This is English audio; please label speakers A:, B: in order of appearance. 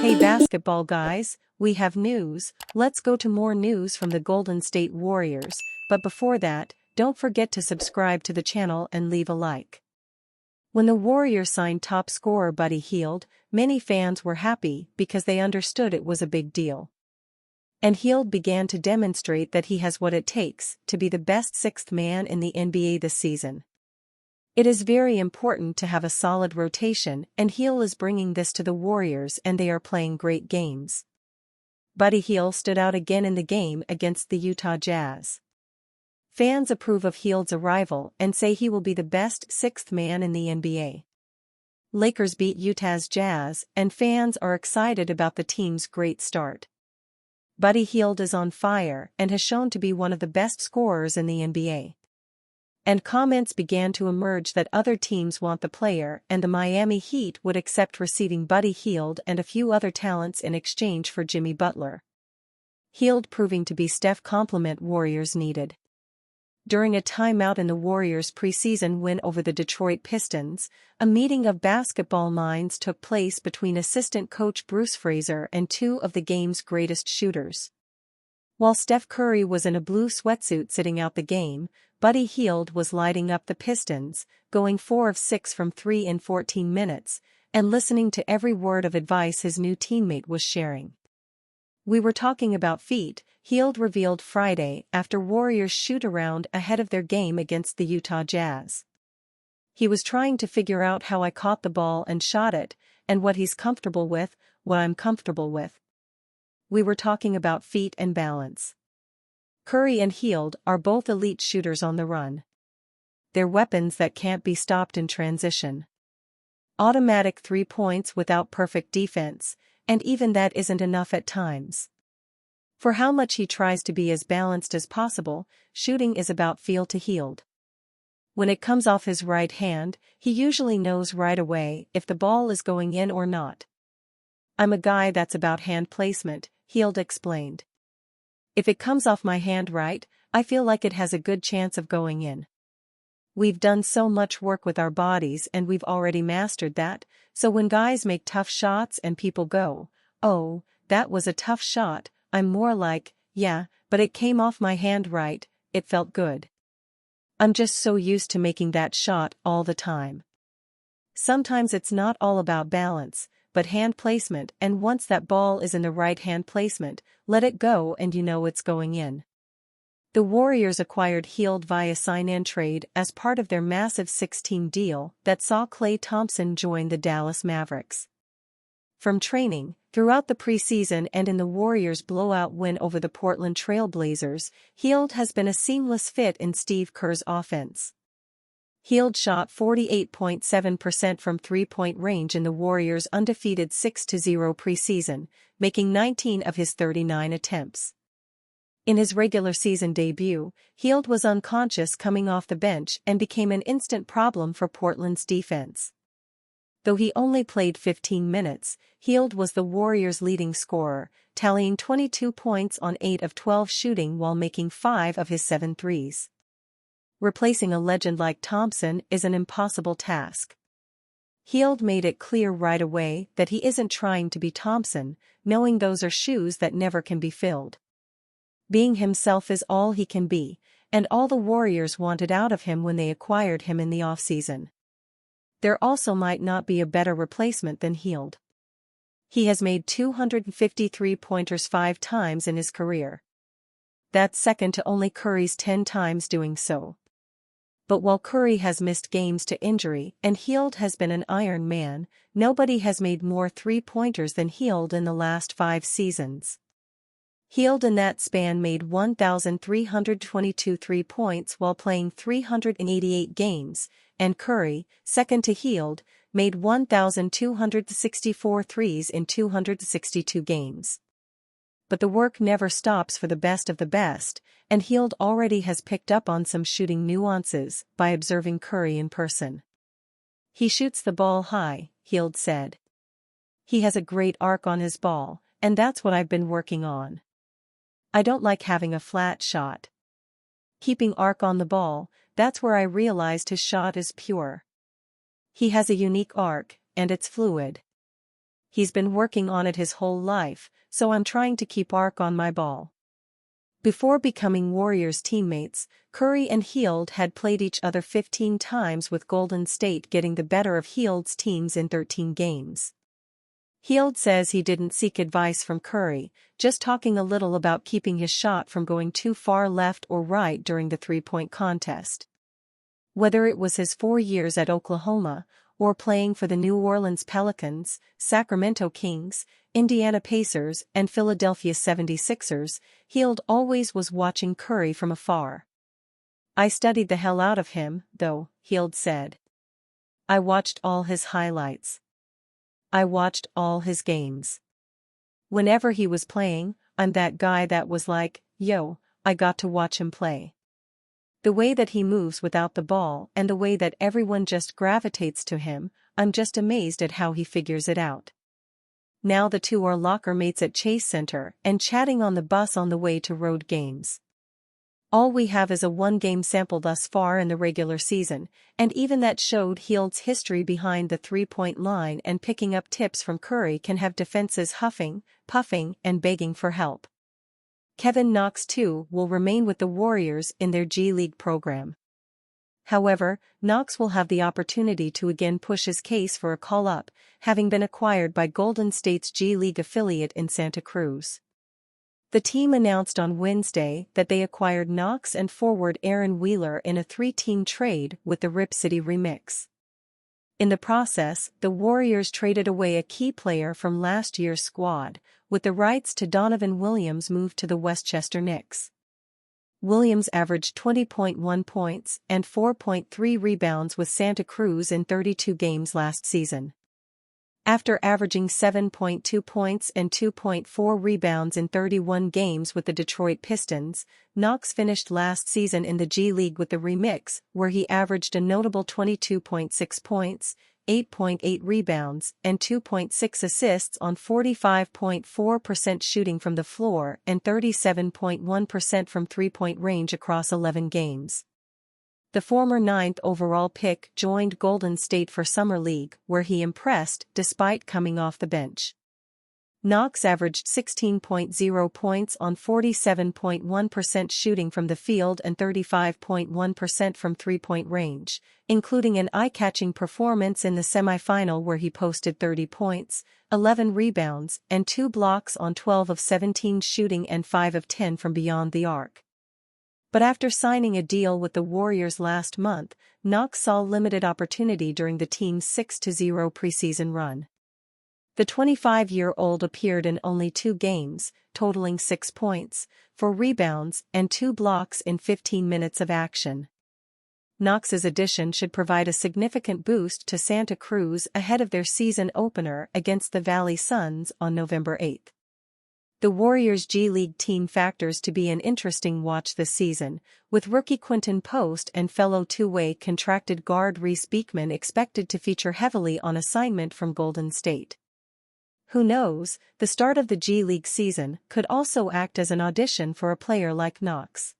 A: Hey basketball guys, we have news. Let's go to more news from the Golden State Warriors, but before that, don't forget to subscribe to the channel and leave a like. When the Warriors signed top scorer Buddy Hield, many fans were happy because they understood it was a big deal. And Hield began to demonstrate that he has what it takes to be the best sixth man in the NBA this season. It is very important to have a solid rotation, and Hield is bringing this to the Warriors, and they are playing great games. Buddy Hield stood out again in the game against the Utah Jazz. Fans approve of Hield's arrival and say he will be the best sixth man in the NBA. Lakers beat Utah's Jazz, and fans are excited about the team's great start. Buddy Hield is on fire and has shown to be one of the best scorers in the NBA. And comments began to emerge that other teams want the player, and the Miami Heat would accept receiving Buddy Hield and a few other talents in exchange for Jimmy Butler. Hield proving to be Steph complement Warriors needed. During a timeout in the Warriors' preseason win over the Detroit Pistons, a meeting of basketball minds took place between assistant coach Bruce Fraser and two of the game's greatest shooters. While Steph Curry was in a blue sweatsuit sitting out the game, Buddy Hield was lighting up the Pistons, going 4 of 6 from 3 in 14 minutes, and listening to every word of advice his new teammate was sharing. "We were talking about feet," Hield revealed Friday after Warriors shoot-around ahead of their game against the Utah Jazz. "He was trying to figure out how I caught the ball and shot it, and what he's comfortable with, what I'm comfortable with. We were talking about feet and balance." Curry and Hield are both elite shooters on the run. They're weapons that can't be stopped in transition. Automatic 3 points without perfect defense, and even that isn't enough at times. For how much he tries to be as balanced as possible, shooting is about feel to Hield. When it comes off his right hand, he usually knows right away if the ball is going in or not. "I'm a guy that's about hand placement," Hield explained. "If it comes off my hand right, I feel like it has a good chance of going in. We've done so much work with our bodies and we've already mastered that, so when guys make tough shots and people go, 'Oh, that was a tough shot,' I'm more like, 'Yeah, but it came off my hand right, it felt good.' I'm just so used to making that shot all the time." Sometimes it's not all about balance, but hand placement, and once that ball is in the right hand placement, let it go and you know it's going in. The Warriors acquired Hield via sign-and trade as part of their massive 6-team deal that saw Klay Thompson join the Dallas Mavericks. From training, throughout the preseason and in the Warriors' blowout win over the Portland Trail Blazers, Hield has been a seamless fit in Steve Kerr's offense. Hield shot 48.7% from three-point range in the Warriors' undefeated 6-0 preseason, making 19 of his 39 attempts. In his regular season debut, Hield was unconscious coming off the bench and became an instant problem for Portland's defense. Though he only played 15 minutes, Hield was the Warriors' leading scorer, tallying 22 points on 8 of 12 shooting while making 5 of his 7 threes. Replacing a legend like Thompson is an impossible task. Hield made it clear right away that he isn't trying to be Thompson, knowing those are shoes that never can be filled. Being himself is all he can be, and all the Warriors wanted out of him when they acquired him in the offseason. There also might not be a better replacement than Hield. He has made 253 pointers 5 times in his career. That's second to only Curry's 10 times doing so. But while Curry has missed games to injury and Hield has been an Iron Man, nobody has made more 3-pointers than Hield in the last 5 seasons. Hield in that span made 1,322 3-points while playing 388 games, and Curry, second to Hield, made 1,264 threes in 262 games. But the work never stops for the best of the best, and Hield already has picked up on some shooting nuances by observing Curry in person. "He shoots the ball high," Hield said. "He has a great arc on his ball, and that's what I've been working on. I don't like having a flat shot. Keeping arc on the ball, that's where I realized his shot is pure." He has a unique arc, and it's fluid. He's been working on it his whole life, so I'm trying to keep arc on my ball. Before becoming Warriors teammates, Curry and Hield had played each other 15 times, with Golden State getting the better of Hield's teams in 13 games. Hield says he didn't seek advice from Curry, just talking a little about keeping his shot from going too far left or right during the three-point contest. Whether it was his 4 years at Oklahoma, or playing for the New Orleans Pelicans, Sacramento Kings, Indiana Pacers, and Philadelphia 76ers, Hield always was watching Curry from afar. "I studied the hell out of him, though," Hield said. "I watched all his highlights. I watched all his games. Whenever he was playing, I'm that guy that was like, yo, I got to watch him play. The way that he moves without the ball and the way that everyone just gravitates to him, I'm just amazed at how he figures it out." Now the two are locker mates at Chase Center and chatting on the bus on the way to road games. "All we have is a one-game sample thus far in the regular season, and even that showed Hield's history behind the three-point line, and picking up tips from Curry can have defenses huffing, puffing, and begging for help." Kevin Knox too will remain with the Warriors in their G League program. However, Knox will have the opportunity to again push his case for a call-up, having been acquired by Golden State's G League affiliate in Santa Cruz. The team announced on Wednesday that they acquired Knox and forward Aaron Wheeler in a 3-team trade with the Rip City Remix. In the process, the Warriors traded away a key player from last year's squad, with the rights to Donovan Williams moved to the Westchester Knicks. Williams averaged 20.1 points and 4.3 rebounds with Santa Cruz in 32 games last season. After averaging 7.2 points and 2.4 rebounds in 31 games with the Detroit Pistons, Knox finished last season in the G League with the Remix, where he averaged a notable 22.6 points, 8.8 rebounds, and 2.6 assists on 45.4% shooting from the floor and 37.1% from three-point range across 11 games. The former 9th overall pick joined Golden State for Summer League, where he impressed despite coming off the bench. Knox averaged 16.0 points on 47.1% shooting from the field and 35.1% from three-point range, including an eye-catching performance in the semifinal where he posted 30 points, 11 rebounds, and 2 blocks on 12 of 17 shooting and 5 of 10 from beyond the arc. But after signing a deal with the Warriors last month, Knox saw limited opportunity during the team's 6-0 preseason run. The 25-year-old appeared in only 2 games, totaling 6 points, 4 rebounds, and 2 blocks in 15 minutes of action. Knox's addition should provide a significant boost to Santa Cruz ahead of their season opener against the Valley Suns on November 8. The Warriors' G League team factors to be an interesting watch this season, with rookie Quinton Post and fellow two-way contracted guard Reese Beekman expected to feature heavily on assignment from Golden State. Who knows, the start of the G League season could also act as an audition for a player like Knox.